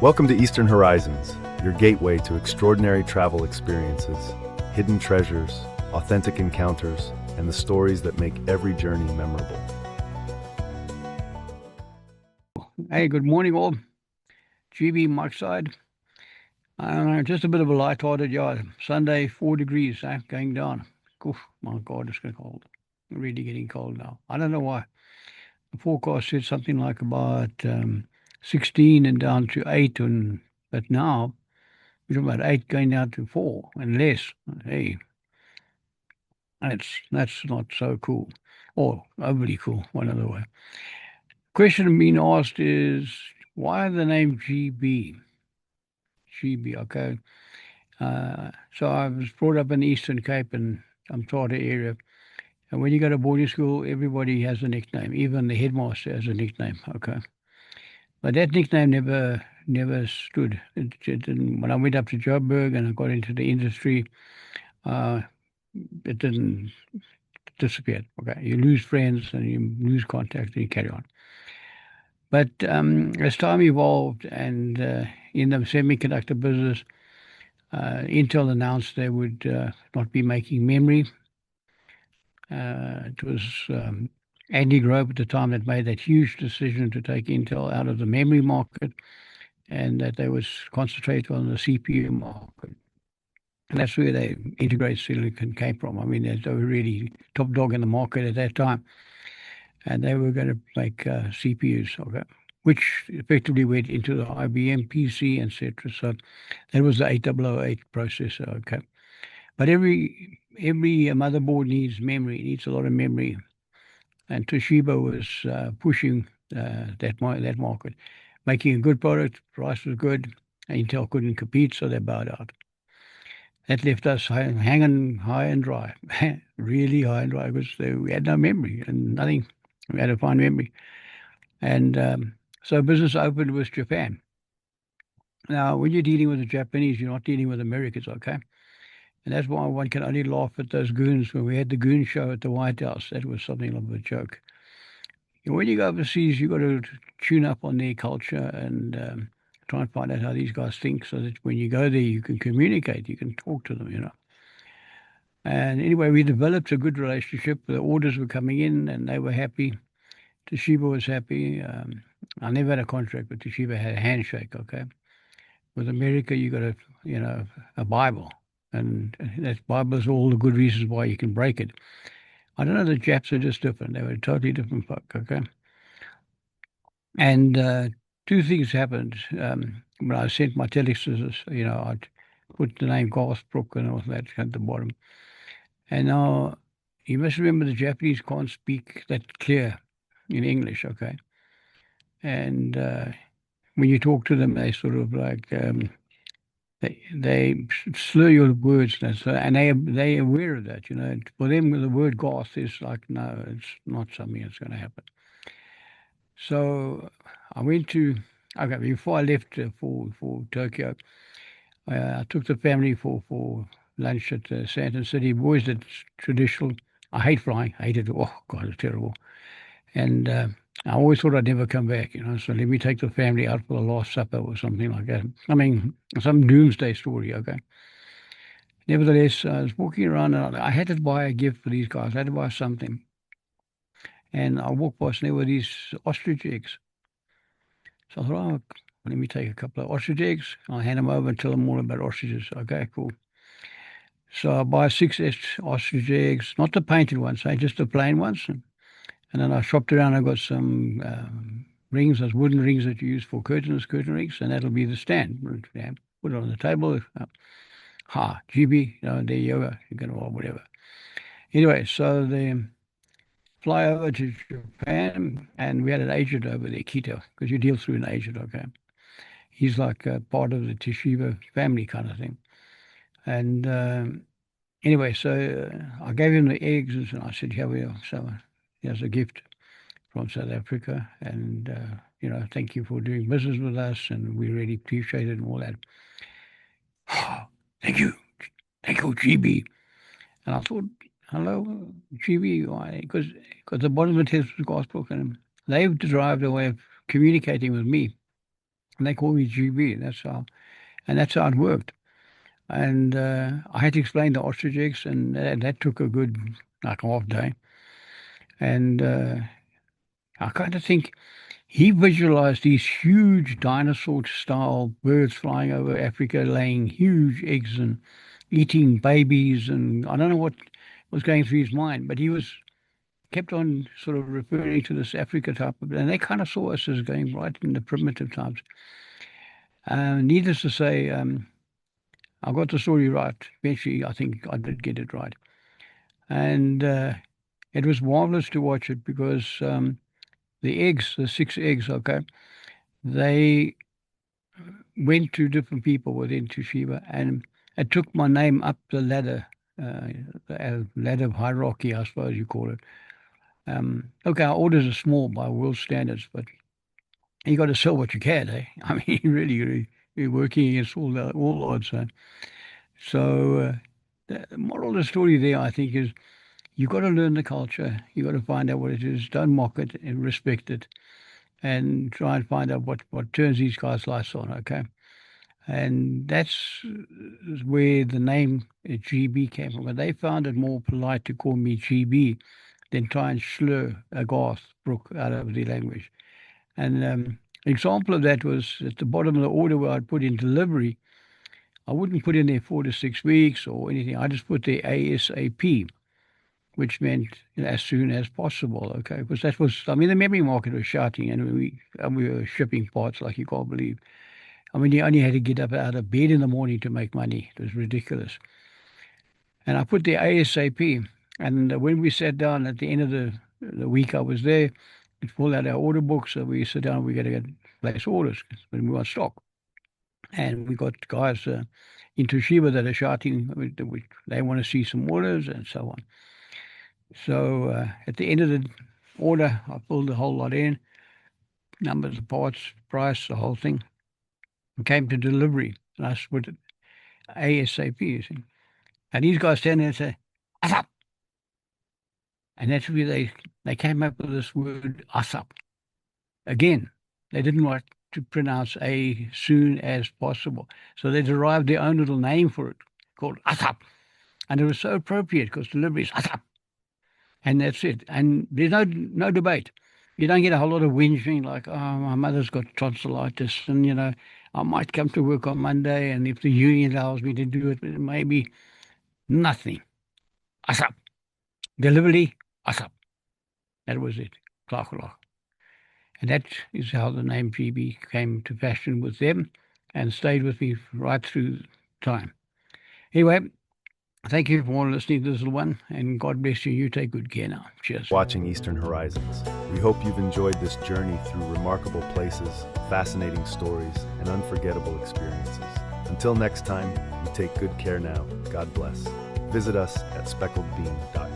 Welcome to Eastern Horizons, your gateway to extraordinary travel experiences, hidden treasures, authentic encounters, and the stories that make every journey memorable. Hey, good morning, all. GB, Mike side. Just a bit of a light-hearted yard. Sunday, 4 degrees, going down. Oof, my God, it's getting cold. Really getting cold now. I don't know why. The forecast said something like about 16 and down to 8, but now we're talking about 8 going down to 4 and less. Hey, that's not so cool, or overly cool, one other way. Question being asked is why the name GB? GB, okay. So I was brought up in the Eastern Cape and Umtata area. And when you go to boarding school, everybody has a nickname. Even the headmaster has a nickname. Okay, but that nickname never stood. It didn't. When I went up to Joburg and I got into the industry, uh, it didn't disappear. Okay, you lose friends and you lose contact and you carry on. But as time evolved and in the semiconductor business, Intel announced they would not be making memory. It was Andy Grove at the time that made that huge decision to take Intel out of the memory market and that they would concentrate on the CPU market. And that's where they integrate silicon came from. I mean, they were really top dog in the market at that time. And they were going to make CPUs, okay, which effectively went into the IBM PC, etc. So that was the 8008 processor, okay. But every motherboard needs memory, it needs a lot of memory. And Toshiba was pushing that market, making a good product. Price was good. Intel couldn't compete, so they bowed out. That left us hanging high and dry, really high and dry, because we had no memory and nothing. We had to find memory, and so business opened with Japan. Now, when you're dealing with the Japanese, you're not dealing with Americans, okay? And that's why one can only laugh at those goons. When we had the goon show at the White House, that was something of a joke. When you go overseas, you've got to tune up on their culture and try and find out how these guys think so that when you go there, you can communicate, you can talk to them. And anyway, we developed a good relationship. The orders were coming in and they were happy. Toshiba was happy. I never had a contract, but Toshiba had a handshake, okay? With America, you got a Bible. And that Bible is all the good reasons why you can break it. I don't know, the Japs are just different. They were totally different folk, okay? And two things happened. When I sent my telexes, I'd put the name Garthbrook and all that at the bottom. And now you must remember the Japanese can't speak that clear in English, okay? And when you talk to them, they sort of like they slur your words, and they aware of that. For them, the word Garth is like no, it's not something that's going to happen. So I went to, okay, before I left for Tokyo, I took the family for lunch at Santon City. We always did traditional. I hate flying, hated it. Oh, God, it's terrible. And I always thought I'd never come back. So let me take the family out for the Last Supper or something like that. I mean, some doomsday story, okay? Nevertheless, I was walking around and I had to buy a gift for these guys. I had to buy something. And I walked past and there were these ostrich eggs. So I thought, oh, let me take a couple of ostrich eggs. I'll hand them over and tell them all about ostriches. Okay, cool. So I buy six ostrich eggs, not the painted ones, just the plain ones. And then I shopped around. I got some rings, those wooden rings that you use for curtain rings, and that'll be the stand. Put it on the table. GB, there you go. You can, or whatever. Anyway, so they fly over to Japan, and we had an agent over there, Kita, because you deal through an agent, okay? He's like part of the Toshiba family kind of thing. And anyway, so I gave him the eggs and I said, here we are. So here's a gift from South Africa. And, thank you for doing business with us. And we really appreciate it and all that. Thank you. Thank you, GB. And I thought, hello, GB. Why? Because the bottom of the test was gospel. And they've derived a way of communicating with me. and they call me GB. That's how it worked. And I had to explain the ostrich eggs, and that took a good like half day. And I kind of think he visualized these huge dinosaur-style birds flying over Africa, laying huge eggs and eating babies, and I don't know what was going through his mind, but he was kept on sort of referring to this Africa type of, and they kind of saw us as going right in the primitive times. Needless to say, I got the story right. Eventually, I think I did get it right. And it was marvelous to watch it because the eggs, the 6 eggs, okay, they went to different people within Toshiba, and it took my name up uh, the ladder of hierarchy, I suppose you call it. Okay, our orders are small by world standards, but you got to sell what you can, eh? I mean, really, you're working against all odds. So the moral of the story there, I think, is you got to learn the culture. You got to find out what it is. Don't mock it and respect it, and try and find out what turns these guys' lights on. Okay, and that's where the name GB came from. And they found it more polite to call me GB than try and slur a Garth Brook out of the language. And example of that was at the bottom of the order where I'd put in delivery. I wouldn't put in there 4 to 6 weeks or anything. I just put the ASAP, which meant as soon as possible. Okay, because that was, I mean, the memory market was shouting, and we were shipping parts like you can't believe. I mean, you only had to get up out of bed in the morning to make money. It was ridiculous. And I put the ASAP. And when we sat down at the end of the week I was there, we pulled out our order book. So we sit down, we got to get place orders when we want stock. And we got guys in Toshiba that are shouting, they want to see some orders and so on. So at the end of the order, I pulled the whole lot in, numbers of parts, price, the whole thing. It came to delivery. And I put it ASAP, you see. And these guys stand there and say, ASAP. And that's where they came up with this word ASAP. Again, they didn't want to pronounce A soon as possible. So they derived their own little name for it called ASAP. And it was so appropriate because delivery is ASAP. And that's it. And there's no debate. You don't get a whole lot of whinging like, oh, my mother's got tonsillitis and, I might come to work on Monday and if the union allows me to do it, maybe nothing. ASAP. Delivery, ASAP. That was it. Clark. And that is how the name GB came to fashion with them and stayed with me right through time. Anyway, thank you for listening to this little one, and God bless you. You take good care now. Cheers. Watching Eastern Horizons. We hope you've enjoyed this journey through remarkable places, fascinating stories, and unforgettable experiences. Until next time, you take good care now. God bless. Visit us at speckledbean.com.